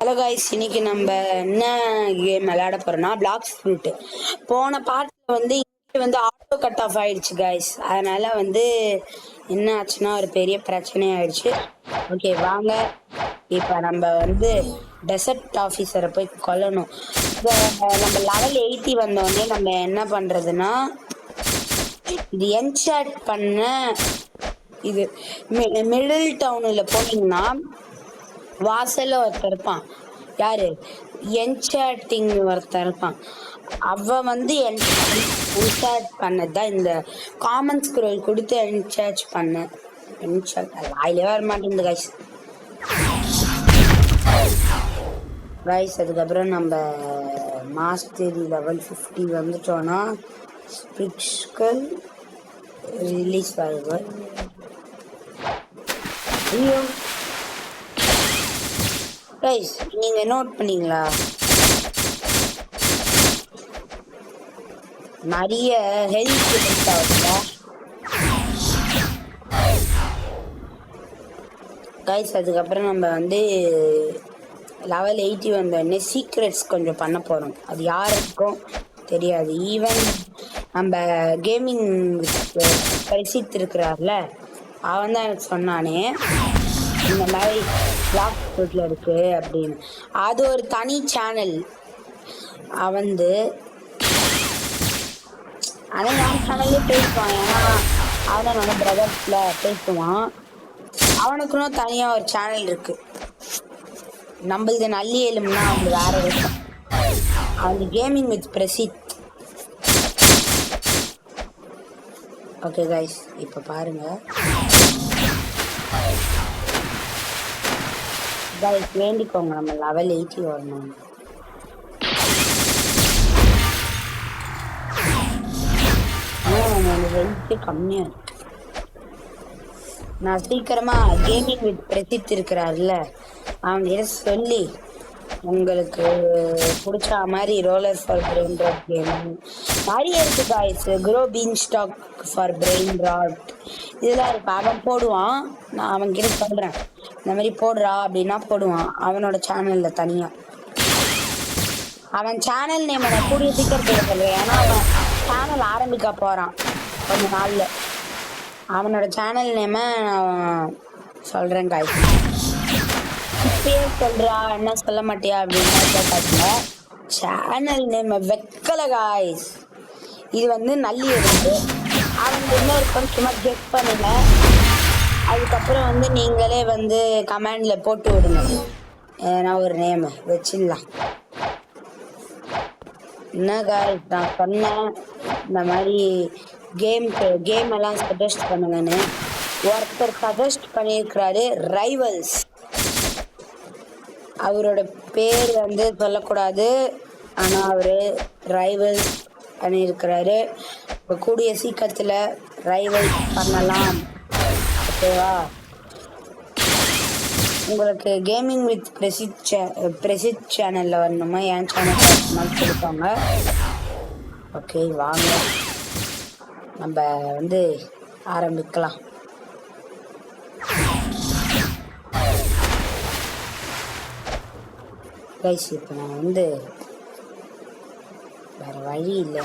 Hello guys, இன்னைக்கு நம்ம என்ன கேம் விளையாட போறோம்னா பிளாக்ஸ் ஃப்ரூட். போன பார்ட்ல வந்து இங்கே வந்து ஆட்டோ கட் ஆஃப் ஆயிடுச்சு காய்ஸ். அதனால வந்து என்ன ஆச்சுன்னா ஒரு பெரிய பிரச்சனை ஆயிடுச்சு. ஓகே வாங்க, இப்போ நம்ம வந்து டெசர்ட் ஆஃபீஸரை போய் கொல்லணும். இப்போ நம்ம லெவல் 80 வந்தோடனே நம்ம என்ன பண்றதுன்னா இது என்சாட் பண்ண இது மிடில் டவுனில் போனீங்கன்னா வாசல்ல ஒருத்தர் இருப்பான். யாரு? என்சாட்டிங் ஒருத்தர் இருப்பான். அவ வந்து என்சாட் பண்ணதான் இந்த காமன் ஸ்க்ரோல் கொடுத்து என்சார்ஜ் பண்ண வாயிலே வர மாட்டேங்குது கைஸ். கைஸ் அதுக்கப்புறம் நம்ம மாஸ்டரி லெவல் 50 வந்துட்டோம்னா ஸ்பிரிட்ஸ்கள் ரிலீஸ் ஆகுது. ஐயோ கைஸ், நீங்க நோட் பண்ணீங்களா? நிறைய ஹெல்த் ரிலீஸ் ஆகுதுல கைஸ். அதுக்கப்புறம் நம்ம வந்து லெவல் 80 வந்தோடனே சீக்ரெட்ஸ் கொஞ்சம் பண்ண போறோம். அது யாருக்கும் தெரியாது. ஈவன் நம்ம கேமிங் பரிசித்து இருக்கிறார்ல, அவன் தான் எனக்கு சொன்னானே இந்த மாதிரி பிளாக் ஃப்ரூட்ல இருக்கு அப்படின்னு. அது ஒரு தனி சேனல். வந்து ஆனால் என் சேனல்லே பேசுவான். ஏன்னா அவன் நம்ம பிரதர்ஸ்ல பேசுவான். அவனுக்குன்னு தனியா ஒரு சேனல் இருக்கு. நம்மளது நல்லி எலும்புனா அவங்க வேற இருக்கும். அவங்க gaming with Prasidh. Okay guys, இப்போ பாருங்க கைஸ், வேண்டிக்கோங்க நம்ம லெவல் 80 வரணும். ஹெல்த் கம்மியா இருக்கு. நான் சீக்கிரமா கேமிங் வித் பிரசித் இருக்கிறாருல, அவங்க சொல்லி உங்களுக்கு பிடிச்ச மாதிரி roller for brain rot game நிறைய இருக்கு guys. Grow beanstalk for brain rot இதெல்லாம் இருக்கு. அவன் போடுவான். நான் அவன் கிட்ட சொல்றேன் இந்த மாதிரி போடுறா அப்படின்னா போடுவான் அவனோட சேனல்ல தனியா. அவன் சேனல் நேம் நான் கூடிய சீக்கிரம் சொல்றேன். ஏன்னா அவன் சேனல் ஆரம்பிக்க போறான் கொஞ்ச நாள்ல. அவனோட சேனல் நேம நான் சொல்றேன் காய்ஸ். இப்பயே சொல்றா என்ன சொல்ல மாட்டியா அப்படின்னு கேட்டாங்க. சேனல் நேம் வெக்கல காய்ஸ். இது வந்து நல்லி இருக்கு. அவங்க என்ன இருக்குன்னு சும்மா கெஸ் பண்ணுங்க. அதுக்கப்புறம் வந்து நீங்களே வந்து கமெண்ட்ல போட்டு விடுங்க. ஏன்னா ஒரு நேம் வச்சிடலாம். என்ன காய்ஸ், நான் சொன்னேன் இந்த மாதிரி கேம் எல்லாம் சஜஸ்ட் பண்ணுங்கன்னு. ஒருத்தர் சஜஸ்ட் பண்ணியிருக்கிறாரு, ரைவல்ஸ். அவரோட பேர் வந்து சொல்லக்கூடாது, ஆனா அவரு ரைவல்ஸ் பண்ணியிருக்கிறாரு. இப்போ கூடிய சீக்கிரத்துல ரைவல்ஸ் பண்ணலாம். ஓகேவா? உங்களுக்கு கேமிங் வித் பிரசித் சேனல்ல வரணுமா என் சேனல் கொடுப்பாங்க. ஓகே வாங்க நம்ம வந்து ஆரம்பிக்கலாம். கைஸ் இப்போ நான் வந்து வேற வழி இல்லை.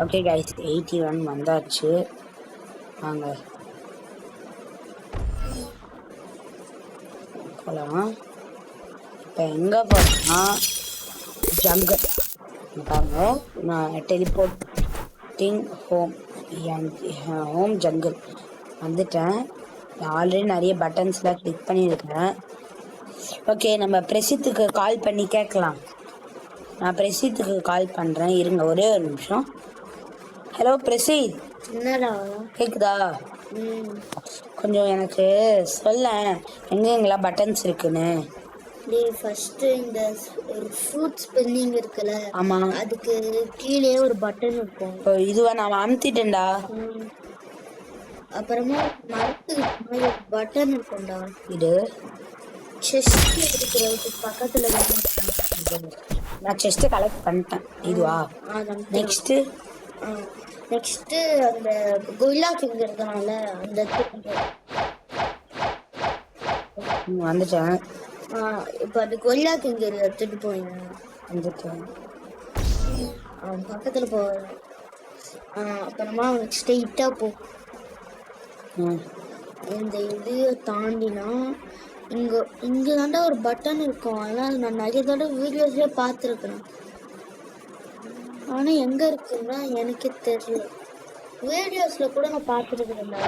ஓகே கைஸ், 81 வந்தாச்சு. வாங்க போகலாம். இப்போ எங்கே போகிறோம்னா ஜங்கல். பாருங்க, நான் டெலிபோர்ட்டிங் ஹோம் ஜங்கல் வந்துட்டேன். ஆல்ரெடி நிறைய பட்டன்ஸ்லாம் கிளிக் பண்ணியிருக்கிறேன். ஓகே, நம்ம பிரசித்துக்கு கால் பண்ணி கேட்கலாம். நான் பிரசித்துக்கு கால் பண்ணுறேன், இருங்க ஒரே ஒரு நிமிஷம். ஹலோ பிரசித், என்னடா கேக்குதா? கொஞ்சம் எனக்கு சொல்ல எங்கெங்கெல்லாம் பட்டன்ஸ் இருக்குன்னு. ஃபர்ஸ்ட் இந்த ஃப்ரூட் ஸ்பெல்லிங் இருக்குல்ல, ஆமா, அதுக்கு கீழே ஒரு பட்டன் இருக்கும். இப்போ இதுவா நான் அமுத்திட்டேன்டா. அப்புறமா மரத்துக்கு ஒரு பட்டன் இருக்கும்டா. இது செஸ்ட் இருக்கிறதுக்கு பக்கத்துல நான் செஸ்ட் கலெக்ட் பண்ணிட்டேன். இதுவா? நெக்ஸ்ட் அந்த கொய்லா கிங் இருக்கனால அந்த வந்துட்டேன் இப்போ அது கொரியா கிங் எடுத்துட்டு போயிங்க. வந்துட்டேன். அவன் பக்கத்துல போ. அப்புறமா அவனுக்கு ஸ்ட்ரெயிட்டா போ. இந்த இதைய தாண்டினா இங்க தாண்டா ஒரு பட்டன் இருக்கும். அதனால நான் நிறைய தடவை வீடியோஸ்லயே பார்த்துருக்கேன். ஆனா எங்க இருக்குன்னா எனக்கே தெரியல. வீடியோஸ்ல கூட நான் பார்த்துருக்கேன்டா.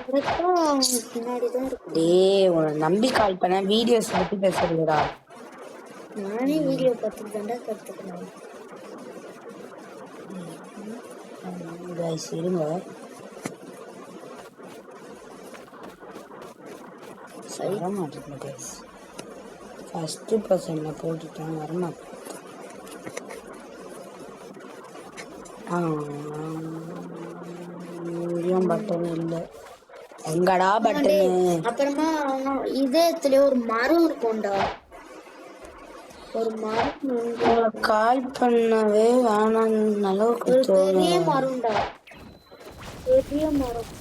கரெக்டா அவனுக்கு பின்னாடி தான் இருக்கு. டேய் உன்னை நம்பி கால் பண்ண வீடியோஸ் பத்தி பேசுறதுடா. நானே வீடியோ பார்த்து தாண்டா கற்றுக்கணும். கைஸ் இருங்க. வரமாட்டேங்குது கைஸ். ஃபர்ஸ்ட் பர்சன்ல போட்டுட்டேன் வரமாட்டேன். பட்டன் இல்லை. எங்கடா பட்டனு? அப்புறமா இதயத்துல ஒரு மரம் இருக்கும்டா. ஒரு மரம் கால் பண்ணவே வேணாம் அளவுக்கு பெரிய மரம்டா. பெரிய மரம்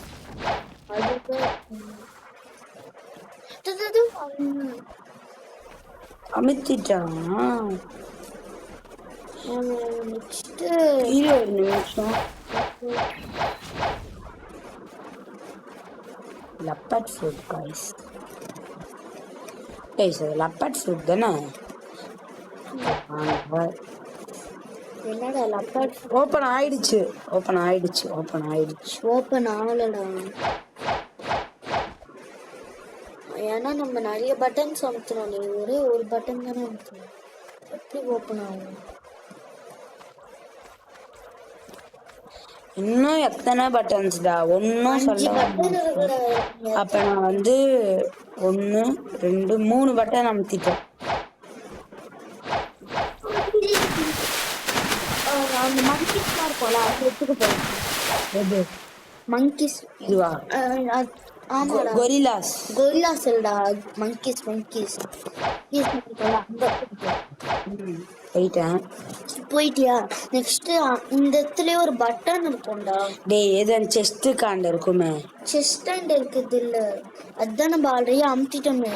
அமித்திட்டான். நெக்ஸ்ட் ஒரு நிமிஷம். லப்பட் ஃபுட் கைஸ். லப்பட் ஃபுட் தானே? என்னடா லப்பட் ஓபன் ஆயிடுச்சு. ஓபன் ஆகலடா. ஏன்னா நம்ம நிறைய பட்டன்ஸ் அமுத்துறோம். நீ ஒரே ஒரு பட்டன் தானே அமுத்துறோம். எப்படி ஓப்பன் ஆகும்? இன்னும் எத்தனை பட்டன்ஸ்டா? ஒன்னும் சொல்ல. அப்ப நான் வந்து 1 2 3 பட்டன் அமுத்திட்டேன். அந்த மங்கிஸ் இருக்கும்ல அது எடுத்துக்க போறேன். மங்கிஸ் இதுவா? ஆமாடா கொரில்லாஸ் இல்லடா. மங்கிஸ் போயிட்டியா? நெக்ஸ்ட் இந்த இடத்துலயே ஒரு பட்டன் இருக்கும்டா. டேய் ஏதன் செஸ்ட் காண்ட் இருக்குமே. செஸ்ட் ஹேண்ட் இருக்குது இல்ல, அதான் நம்ம ஆல்ரெடி அமுத்திட்டோமே.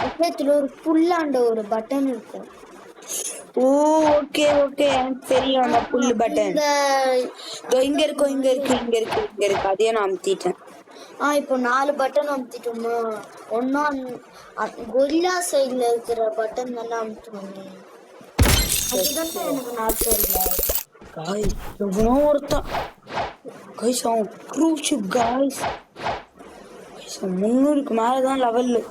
இடத்துல ஒரு புல்லாண்ட ஒரு பட்டன் இருக்கும். ஓ ஓகே எனக்கு தெரியும். அந்த புல் பட்டன் இங்க இருக்கு. அதையே நான் அமுத்திட்டேன். இப்போ 4 பட்டன் அமுத்திட்டோமா? ஒன்னா கொரில்லா சைட்ல இருக்கிற பட்டன் தானே அமுத்துவாங்க. அதுதான் எனக்கு நாட்டம் இல்லை. காய்ஸ் எவ்வளோ ஒருத்தான் கைஸ் அவன் க்ரூஷிப் காய்ஸ் 300க்கு மேலதான் லெவல்லு.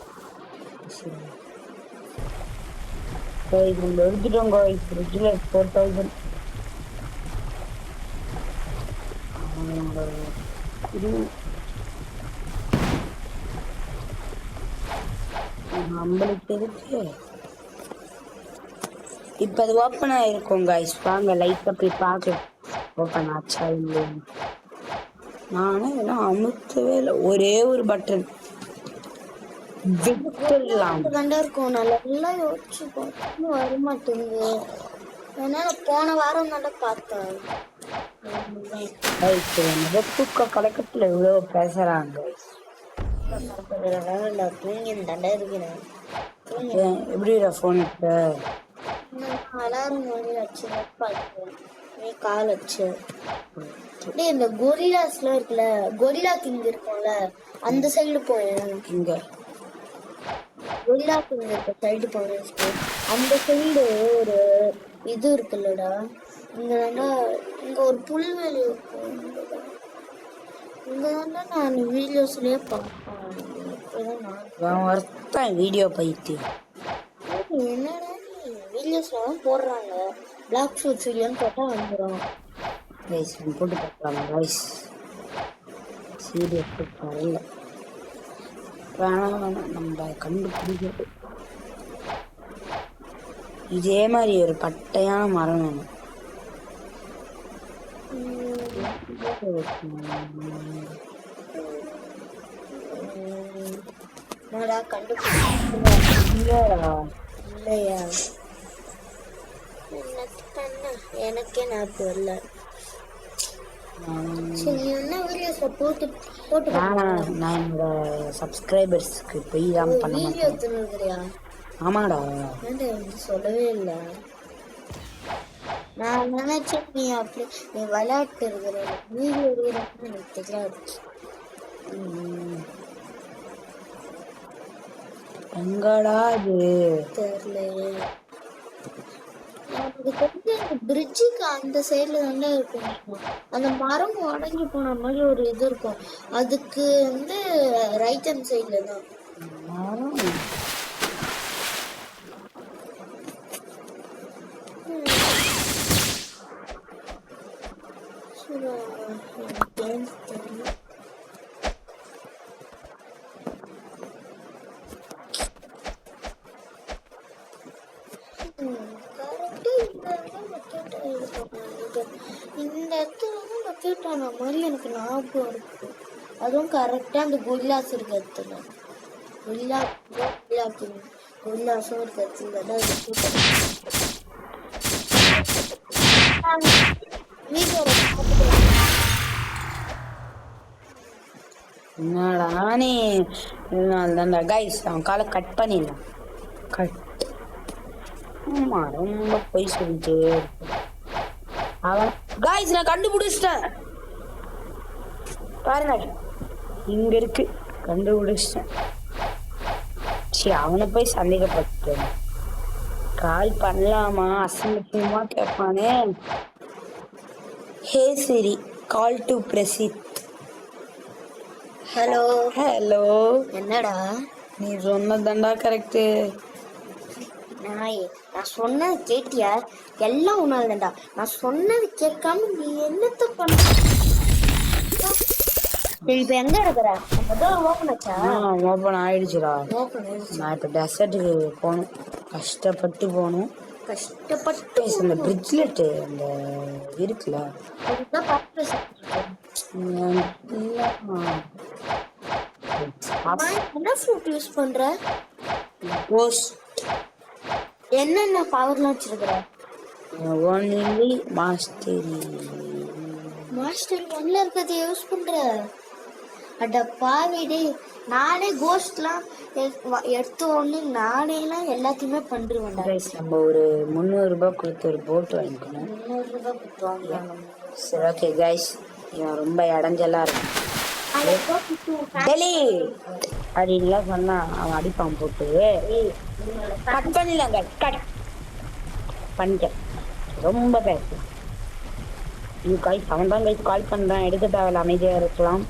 கைஸ் நம்ம எடுத்துட்டோம் கைஸ். ஃப்ரிட்ஜில் 4000. நம்மளுக்கு எதுக்கு இப்ப அது ஓப்பன் ஆயிருக்கும் கைஸ். வாங்க லைட்டா போய் பார்க்க ஓப்பன் ஆச்சா இல்லை. நானும் இதெல்லாம் அமுத்தவே இல்லை. ஒரே ஒரு பட்டன் இருக்கும். நல்லா யோசிச்சு பார்த்தா வரமாட்டேங்குது. ஏன்னா போன வாரம் நல்லா பார்த்தேன். தூக்க கலக்கத்துல இவ்வளவு பேசுறாங்க. தூங்கி தண்டா இருக்கிறேன். எப்படிடா போன் இப்ப அலாரம் வச்சு நீ கால் வச்சு. இந்த கொரில்லாஸ்லாம் இருக்குல்ல, கொரில்லா கிங் இருக்கும்ல, அந்த சைடு போயேன். இங்க கொரில்லா கிங் இருக்க சைடு போனேன். அந்த சைடு ஒரு இது இருக்குல்லடா. இங்க ஒரு புல்வெளி இருக்கும். இங்கதான்டா நான் வீடியோஸ்லயே பார்ப்பேன். வீடியோ பைத்தியம். என்னடா வீடியோஸ்லாம் போடுறாங்க. பிளாக் ஃப்ரூட்ஸ் வீடியோன்னு போட்டா வந்துடும். போட்டு பார்க்கலாமா கைஸ்? சீரியஸ் வரல. வேணாம் நம்ம கண்டுபிடிக்கிறது. இதே மாதிரி ஒரு பட்டையான மரம் வேணும். இல்லையா? எனக்கே நான் தெரியல. சரி நீ என்ன வீடியோஸ்ல போட்டு போட்டு நான் என்னோட சப்ஸ்கிரைபர்ஸ்க்கு போய் தான் பண்ண வீடியோ மாட்டேன். எடுத்துருக்கிறியா? ஆமாடா. ஏன்டா எனக்கு சொல்லவே இல்லை. நான் நினைச்சேன் நீ அப்படி நீ விளையாட்டு இருக்கிற வீடியோ எடுக்கிறன்னு எனக்கு தெரியாது. எங்கடா இது? தெரியல. எனக்கு தெரிஞ்ச அந்த பிரிட்ஜுக்கு அந்த சைட்ல தானே இருக்கும். அந்த மரம் உடஞ்சி போன மாதிரி ஒரு இது இருக்கும். அதுக்கு வந்து ரைட் ஹேண்ட் சைட்ல தான். தெரியல. இந்த இடத்துல தான் லொக்கேட் ஆன மாதிரி எனக்கு ஞாபகம் இருக்கு. அதுவும் கரெக்டா அந்த கொரில்லாஸ் இருக்க இடத்துல கொரில்லாஸும் இருக்க இடத்துல தான் என்னடா நீ இதனால கைஸ் அவன் காலை கட் பண்ணிடலாம். கட். ஆமா ரொம்ப பொய் சொல்லிட்டு அவன் கைஸ் நான் கண்டுபிடிச்சிட்டேன் பாருங்க இங்க இருக்கு. கண்டுபிடிச்சிட்டேன். சரி அவனை போய் சந்தேகப்பட்டேன். கால் பண்ணலாமா அசிங்கமா கேட்பானே. Hey Siri call to Prasith. Hello hello. என்னடா நீ சொன்னதாண்டா கரெக்டு. நான் சொன்னது கேட்டியா? எல்லாம் உன்னால தான்டா. நான் சொன்னது கேட்காம நீ என்னத்த பண்ண? சரி இப்ப எங்க இருக்கிற? ஓபன் ஆச்சா? ஓப்பன் ஆயிடுச்சுடா. ஓபன் ஆயிடுச்சு. நான் இப்போ டெசர்ட்டுக்கு போகணும். கஷ்டப்பட்டு போகணும். கஷ்டப்பட்டு இந்த பிரிட்ஜ்லெட்டு அந்த இருக்குல்ல என்ன ஃப்ரூட் யூஸ் பண்ற? கோஸ்ட். என்னென்ன பவர்லாம் வச்சிருக்கிற? Only mastery. மாஸ்டர் 1ல இருக்கிறத யூஸ் பண்ற? அட பாவிடே. நானே கோஸ்ட்லாம் எடுத்து ஒன்று நானேலாம் எல்லாத்தையுமே பண்ணிருவேன்டா. நம்ம ஒரு 300 ரூபாய் கொடுத்து ஒரு போட் வாங்கிக்கணும். 300 ரூபாய் கொடுத்து வாங்கலாம். சரி ஓகே கைஸ் இவன் ரொம்ப இடைஞ்சலா இருக்கும். டெலி அப்படின்லாம் சொன்னா அவன் அடிப்பான் போட்டு. கட் பண்ணலாங்க. கட் பண்ணிட்டேன். ரொம்ப பேசலாம். இது கைஸ் அவன் தான் கைஸ் கால் பண்றான். எடுக்க தேவையில்ல அமைதியா இருக்கலாம்.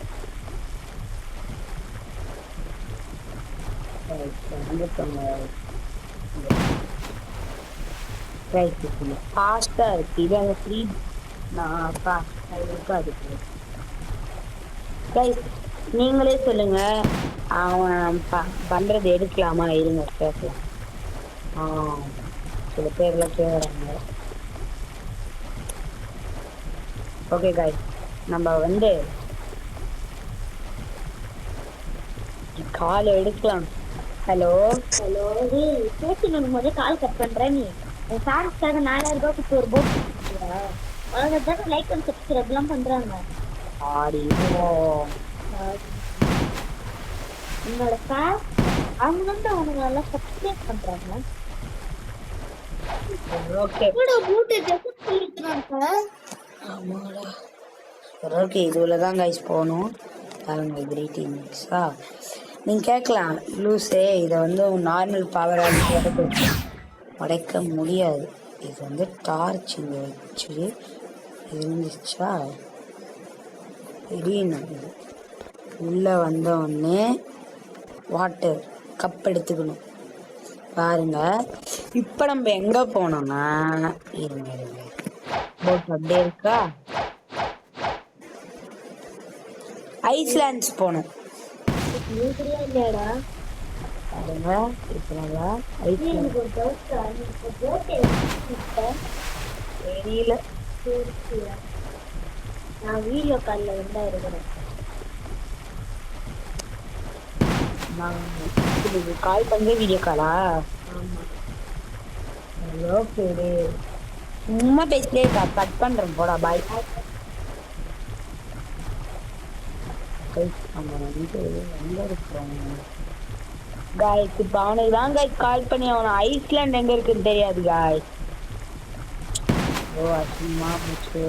ஃபாஸ்டா இருக்கு. இது அங்கே ஃப்ரீ இருக்காது. கைஸ் நீங்களே சொல்லுங்க அவன் பண்றது எடுக்கலாமா? இருங்க பேசலாம். சில பேர்லாம் கேட்குறாங்க. ஓகே கைஸ் நம்ம வந்து கால் எடுக்கலாம். ஹலோ ஹலோ பேசினும் போதே கால் கட் பண்ற. நீ உன் ஃபேன்ஸ்க்காக 4000 ரூபாய் கொடுத்து ஒரு போட் அவங்க தானே லைக் அண்ட் சப்ஸ்கிரைப்லாம் பண்றாங்க. உன்னோட ஃபேன்ஸ் அவங்க தான் உனக்கு நல்லா சப்ஸ்கிரைப் பண்றாங்க. ஓகே போட் டெஸ்ட் பண்ணிருக்காங்க. ஆமாடா. ஓகே இதுல தான் கைஸ் போகணும். பாருங்க கிரீட்டிங்ஸா நீங்கள் கேட்கலாம் லூஸே இதை வந்து நார்மல் பவராக உடைக்க முடியாது. இது வந்து டார்ச் இங்கே வச்சு இருந்துச்சா திடீர்னு உள்ளே வந்தோடனே வாட்டர் கப் எடுத்துக்கணும். பாருங்க இப்போ நம்ம எங்கே போனோம்னா இருங்க இருங்க போட் அப்படியே இருக்கா ஐஸ்லாண்ட்ஸ் போனோம். இல்லையாடா பாருங்க இப்போ தெரியல. நான் வீடியோ காலில் வந்தா இருக்கிறேன். நான் கால் பண்ணி வீடியோ காலா? ஆமாம் ஓகே சும்மா பேசிட்டே கட் பண்ணுறேன் போடா பாய். நம்ம வந்து எங்க இருக்கிறோம் காய்ஸ்? இப்ப அவனுக்கு தான் காய்ஸ் கால் பண்ணி அவன ஐஸ்லாண்ட் எங்க இருக்குன்னு தெரியாது காய்ஸ். ஓ அசிங்கமா போச்சு.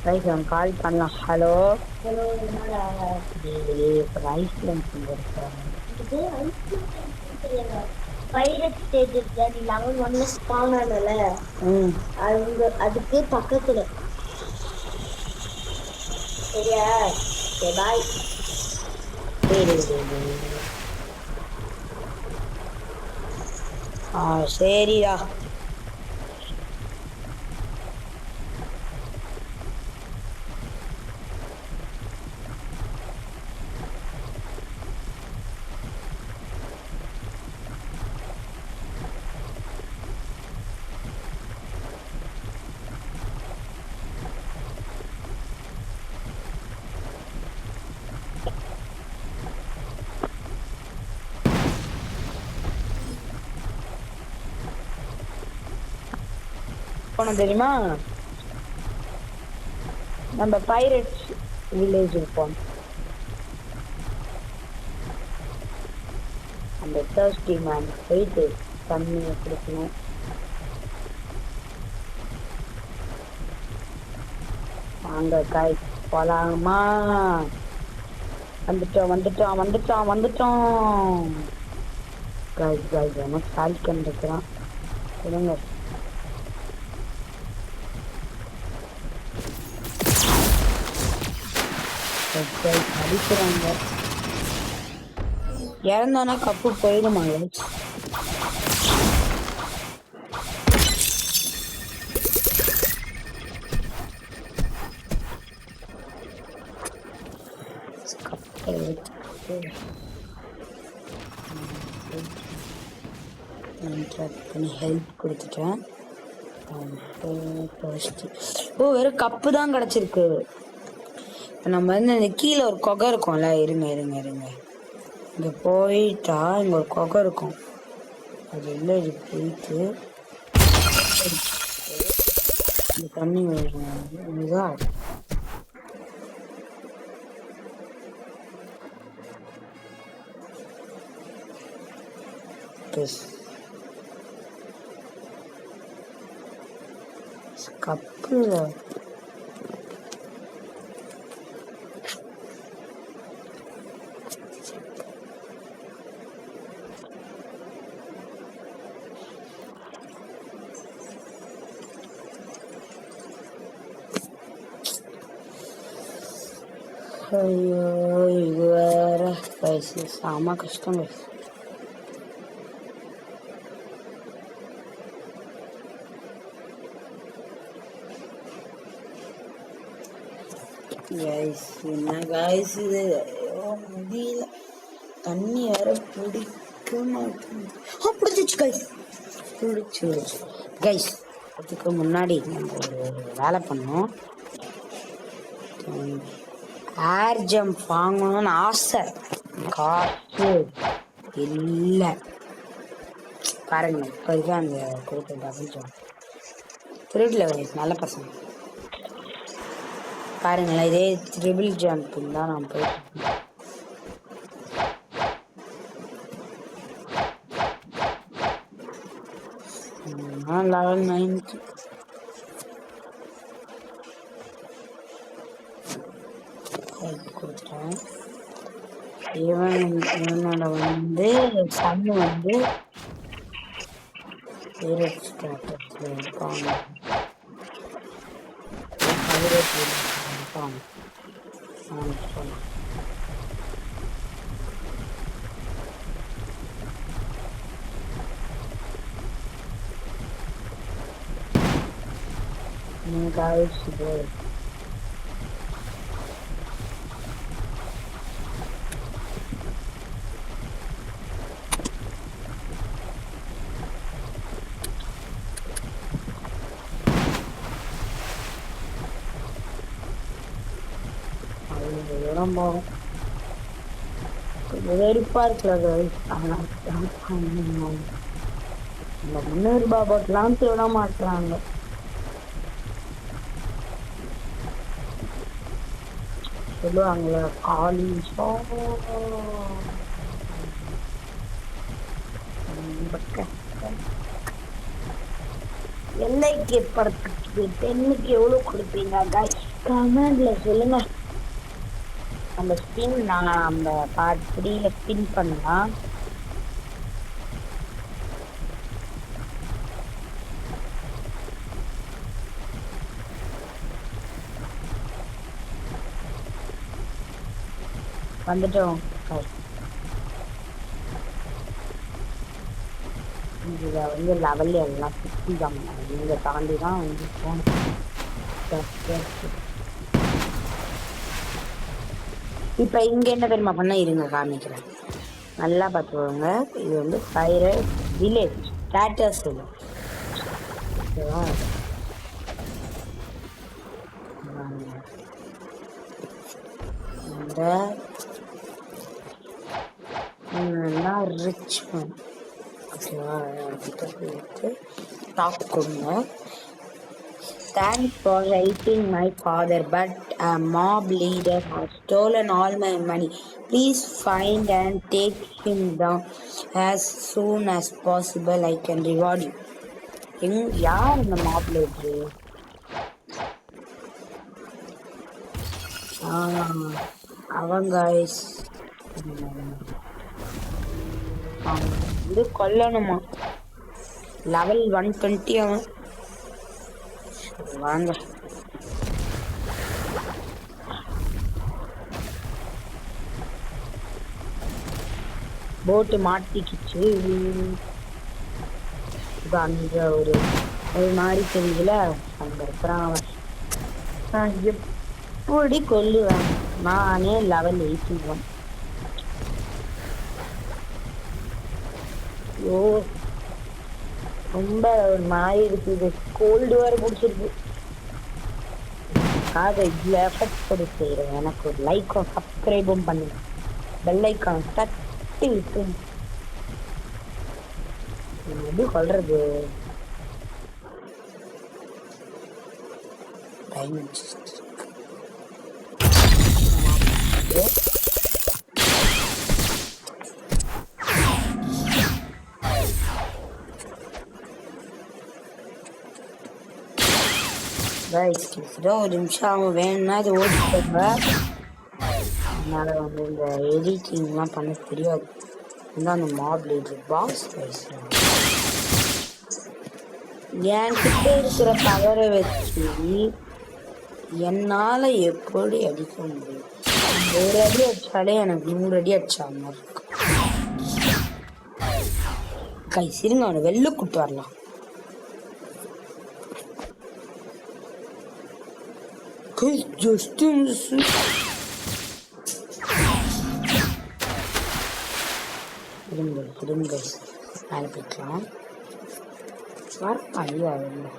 ரைட் அவன் கால் பண்ணலாம். ஹலோ ஹலோ என்னடா இப்ப ஐஸ்லாண்ட் எங்க இருக்காங்க? இது பைரட் ஸ்டேஜ் இருக்குல்ல, நீ லெவல் 1ல ஸ்பான் ஆனல அதுக்கு பக்கத்துல. சரியா? சரி பாய். சரிடா. போனோம் தெரியுமா? நம்ம பைரட்ஸ் வில்லேஜ் இருப்போம். அந்த தர்ஸ்டி மேன் போயிட்டு தண்ணியை குடிக்கணும். வாங்க காய் போலாமா? வந்துட்டோம் வந்துட்டோம் வந்துட்டோம் வந்துட்டோம். காய் காய் எனக்கு சாலிக்கன் இருக்கிறான். கொடுங்க. அடிக்கிறாங்க. இறந்தோன்னா கப்பு போயிடுமாங்க. ஹெல்ப் கொடுத்துட்டேன். ஓ வெறும் கப்பு தான் கிடைச்சிருக்கு. இப்போ நம்ம வந்து இந்த கீழே ஒரு கொகை இருக்கும்ல. இருங்க இருங்க இருங்க. இங்கே போயிட்டா இங்கே ஒரு கொகை இருக்கும். அது இல்லை இது போயிட்டு இந்த தண்ணி இதுதான். கப்பு ஐயோ இது வேற வயசு செம கஷ்டம் வயசு. கைஸ் என்ன கைஸ் இது? முடியல. தண்ணி வேற பிடிக்க மாட்டேங்குது. பிடிச்சிச்சு கைஸ். பிடிச்சி கைஸ் அதுக்கு முன்னாடி நம்ம ஒரு வேலை பண்ணோம். ஏர் ஜம்ப் வாங்கணும்னு ஆசை, காசு இல்லை. பாருங்க இப்போ இருக்க அந்த கொடுத்த டபுள் ஜம்ப் த்ரிபிள் கைஸ். நல்ல பசங்க பாருங்களேன். இதே ட்ரிபிள் ஜம்ப்புன்னு தான் நான் போயிட்டு லெவல் 9 கொடுத்துட்டேன். இவனோட வந்து சன்னு வந்து இருப்பாங்க. வெறுப்பா இருக்கிறது இந்த 300 ரூபாய் போட்டுலாம் விட மாட்டாங்க. சொல்லுவாங்களே காலேஜ் எல்லைக்கு படத்துக்கு 10க்கு எவ்வளவு கொடுப்பீங்க guys? கமெண்ட்ல சொல்லுங்க. அந்த ஸ்பின் நான் அந்த பார்ட் 3ல ஸ்பின் பண்ணலாம். வந்துட்டோம். இதுல வந்து லெவல் எல்லாம் 60 தான். நீங்க தாண்டி தான் வந்து போகணும். இப்ப இங்க என்ன தெரியுமா பண்ண, இருங்க காமிக்கிறேன், நல்லா பார்த்துக்கோங்க. இது வந்து ஃபயர் வில்லேஜ் ஸ்டாட்டஸ். ஓகேவா? Rich man. ஓகேவா? டாப் கொடுங்க. Thanks for helping my father, but a mob leader has stolen all my money. Please find and take him down as soon as possible. I can reward you. யார் இந்த mob leader? அவங்க இது கொல்லணுமா? Level 120 அவன். வாங்க போட்டு மாட்டிக்கிச்சு. அங்க ஒரு மாதிரி தெரியல. அங்க இருக்கிறான் அவன். நான் எப்படி கொல்லுவேன்? நானே லெவல் 81. ஓ ரொம்ப ஒரு மாதிரி இருக்குது. கோல்டு வேற பிடிச்சிருக்கு. இவ்வளோ எஃபர்ட் போட்டு செய்கிறேன். எனக்கு ஒரு லைக்கும் சப்ஸ்கிரைபும் பண்ணுங்க. பெல் ஐக்கான் தட்டி விட்டு எப்படி சொல்றது, டைம் ஒரு நிமிஷம் அவங்க வேணும்னா அது ஓடிப்பாங்க. அதனால வந்து இந்த எடிட்டிங்லாம் பண்ண தெரியாது. அந்த மாப் லீடர் பாக்ஸ் என்கிட்ட இருக்கிற பவரை வச்சு என்னால் எப்படி அடிக்க முடியும்? ஒரு அடி அடிச்சாலே எனக்கு 100 அடி அடிச்சாங்க இருக்கும். கை சிறுங்க, அவனை வெளில கூப்பிட்டு வரலாம். Just இருங்க மேலே போய்க்கலாம். ஐயா இல்லை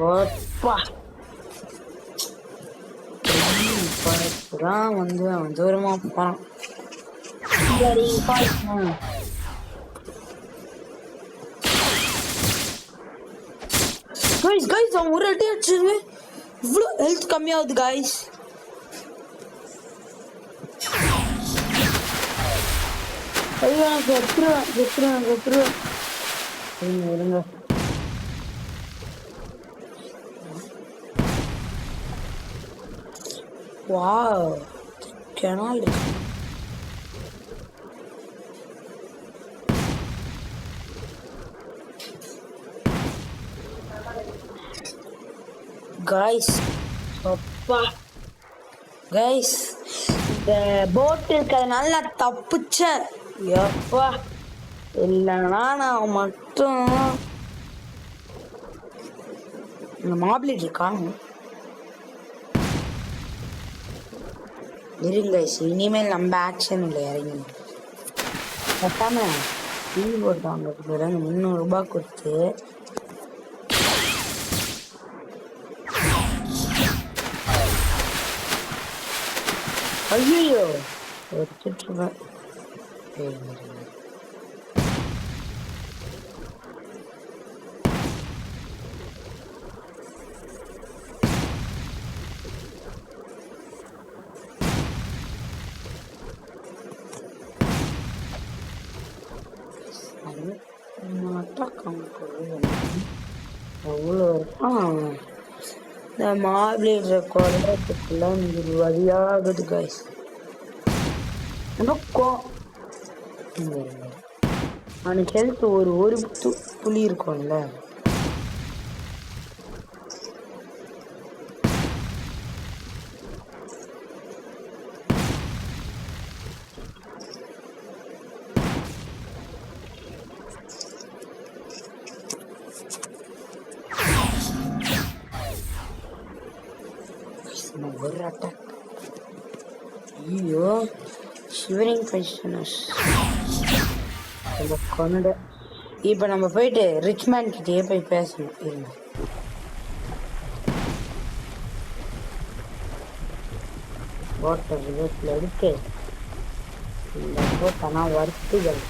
ஓப்பா இப்பதான் வந்து அவன் தூரமா போறான். கைஸ் அவன் ஒரு அடி அடிச்சிருவேன். இவ்வளோ ஹெல்த் கம்மியாகுது கைஸ். ஐயோ நான் செத்துருவேன். இருங்க வாவ் கெனால் கைஸ். அப்பா கைஸ் இந்த போட் இருக்கிறதுனால நான் தப்பிச்சேன். எப்பா இல்லைன்னா நான் மட்டும் இந்த மாப்ளேட் இருக்காங்க. இருங்க இனிமேல் நம்ம ஆக்ஷன் இல்லை இறங்கி கட்டாம கீபோர்ட் வாங்க 300 ரூபாய் கொடுத்து ஐயோ எடுத்துட்டுருவேன். அவ்வளோ இருப்பான். இந்த மாபிளேட்ற குழந்தைக்குள்ள ஒரு வழியாகுது கைஸ். அவனுக்கு ஹெல்த் ஒரு புலி இருக்கும்ல. ஒரு அட்டாக். ஐயோ ஷிவரிங் ஃபைஸ்டனஸ் கொண்டு. இப்போ நம்ம போயிட்டு ரிச்மேன் கிட்டேயே போய் பேசணும். இருங்க. போட்ட விதத்தில் எடுத்து இந்த போட்டனா வறுத்துகள்.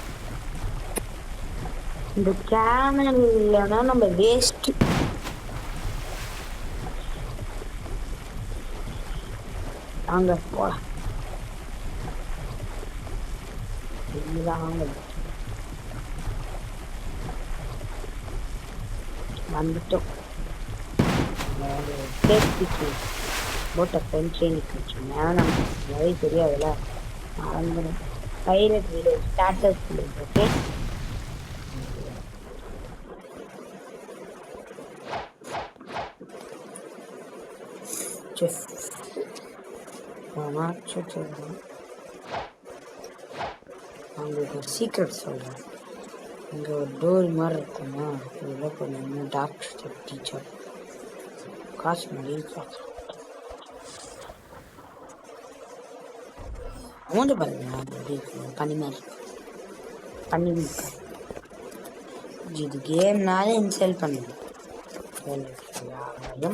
இந்த சேனல்னா நம்ம வேஸ்ட். அங்க போலாம். வந்துட்டோம். போட்ட ஃப்ரெண்ட்ஸே நிற்கிச்சு. மேடம் நிறைய தெரியாதுல்ல, மறந்துடும். Pirate village starters village. Okay, அவங்களுக்கு ஒரு சீக்ரெட் சொல்கிறேன். இங்கே ஒரு டோர் மாதிரி இருக்குமா, இதில் கொஞ்சம் டாக்டர் டீச்சர் காசு நிறைய பார்க்கலாம். அமௌண்ட் பாருங்க, எப்படி இருக்கு பண்ணி மாதிரி பண்ணி இது கேம்னால இன்ஸ்டால் பண்ணுங்க.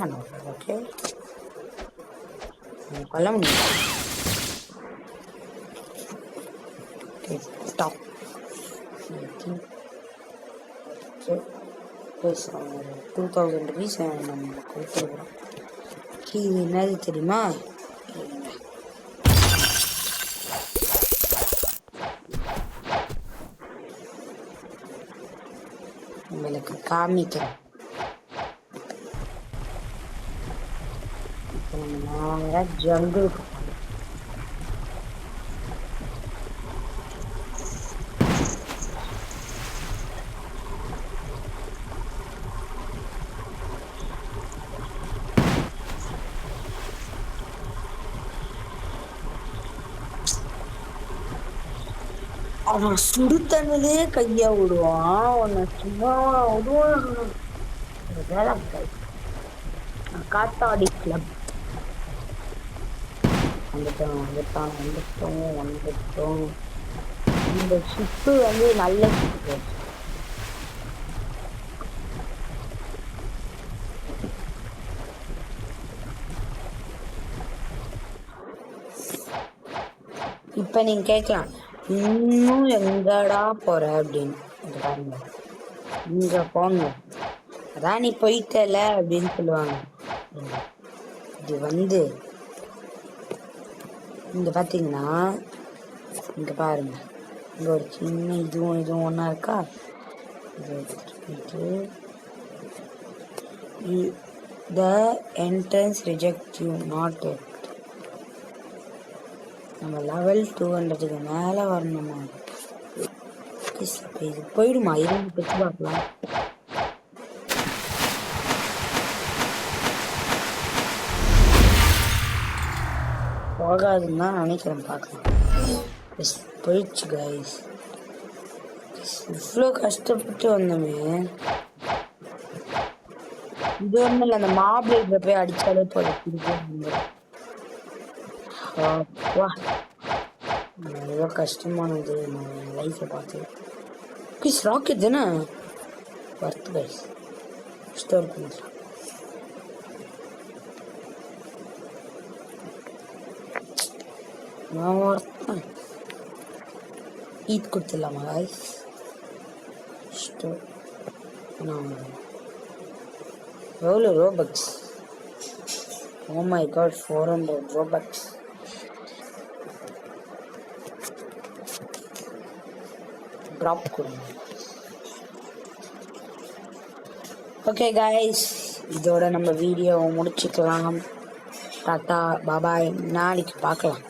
பண்ண ஓகே, கொல்ல முடியும். டாப் 2000 rupees நம்ம கொடுத்துருக்குறோம். இது என்னது தெரியுமா? உங்களுக்கு காமிக்கிறேன். இப்போ நம்ம ஜங்குளுக்கு அவன் சுடு தண்ணிலே கையா விடுவான். அவனை சும்மா விடுவான். காத்தாடி கிளப் வந்துட்டோம். இந்த ஷிப்பு வந்து நல்ல ஷிப்பு. இப்ப நீங்க கேட்கலாம், இன்னும் எங்கடா போற அப்படின்னு. பாருங்க, இங்க போங்க, அதான் நீ போயிட்டல அப்படின்னு சொல்லுவாங்க. இது வந்து இங்க பாத்தீங்கன்னா, இங்க பாருங்க, இங்க ஒரு சின்ன இதுவும் ஒன்னா இருக்கா. த entrance reject you not yet. நம்ம லெவல் 200க்கு மேலே வரணுமா? இது போயிடுமா? இருந்து பெற்று பார்க்கலாம். போகாதுன்னு தான் நினைக்கிறேன், பார்க்கலாம். போயிடுச்சு கைஸ். இவ்வளோ கஷ்டப்பட்டு வந்தோமே. இது ஒன்றும் இல்லை, அந்த மாபிளேட்ல போய் அடித்தாலே போதும். எவ்வளோ கஷ்டமானது நான் லைஃப்பை பார்த்து. ப்ளீஸ் ராக்கெட் தானே வர்த்து கைஸ். இஷ்டம் இருக்கும். நான் ஒருத்தன் ஈத் கொடுத்துடலாமா guys? எவ்வளோ Robux? Oh my god, 400 Robux. Drop கொடுங்க. ஓகே காய்ஸ், இதோட நம்ம வீடியோ முடிச்சுக்கலாம். டாட்டா பாபாய், நாளைக்கு பார்க்கலாம்.